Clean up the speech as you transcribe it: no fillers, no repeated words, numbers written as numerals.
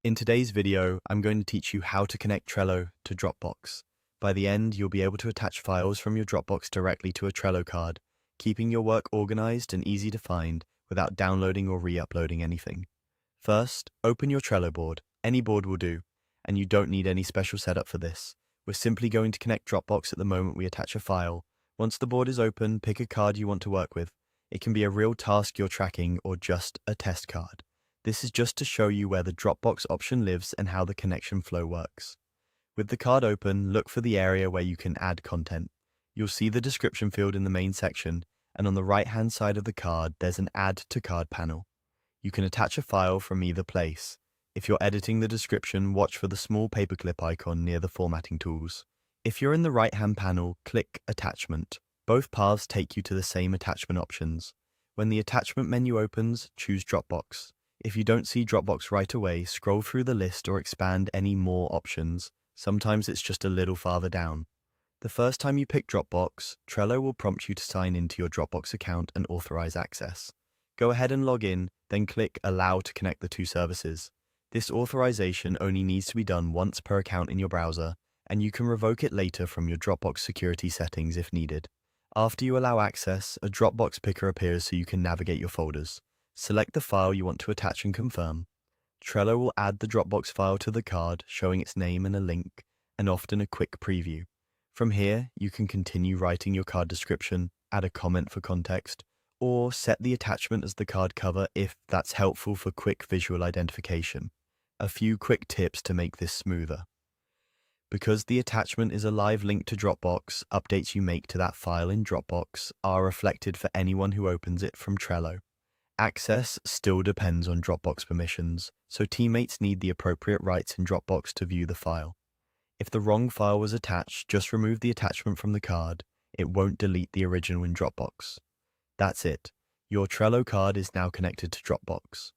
In today's video, I'm going to teach you how to connect Trello to Dropbox. By the end, you'll be able to attach files from your Dropbox directly to a Trello card, keeping your work organized and easy to find without downloading or re-uploading anything. First, open your Trello board. Any board will do, and you don't need any special setup for this. We're simply going to connect Dropbox at the moment we attach a file. Once the board is open, pick a card you want to work with. It can be a real task you're tracking or just a test card. This is just to show you where the Dropbox option lives and how the connection flow works. With the card open, look for the area where you can add content. You'll see the description field in the main section, and on the right-hand side of the card, there's an Add to Card panel. You can attach a file from either place. If you're editing the description, watch for the small paperclip icon near the formatting tools. If you're in the right-hand panel, click Attachment. Both paths take you to the same attachment options. When the attachment menu opens, choose Dropbox. If you don't see Dropbox right away, scroll through the list or expand any more options. Sometimes it's just a little farther down. The first time you pick Dropbox, Trello will prompt you to sign into your Dropbox account and authorize access. Go ahead and log in, then click Allow to connect the two services. This authorization only needs to be done once per account in your browser, and you can revoke it later from your Dropbox security settings if needed. After you allow access, a Dropbox picker appears so you can navigate your folders. Select the file you want to attach and confirm. Trello will add the Dropbox file to the card, showing its name and a link, and often a quick preview. From here, you can continue writing your card description, add a comment for context, or set the attachment as the card cover if that's helpful for quick visual identification. A few quick tips to make this smoother. Because the attachment is a live link to Dropbox, updates you make to that file in Dropbox are reflected for anyone who opens it from Trello. Access still depends on Dropbox permissions, so teammates need the appropriate rights in Dropbox to view the file. If the wrong file was attached, just remove the attachment from the card. It won't delete the original in Dropbox. That's it. Your Trello card is now connected to Dropbox.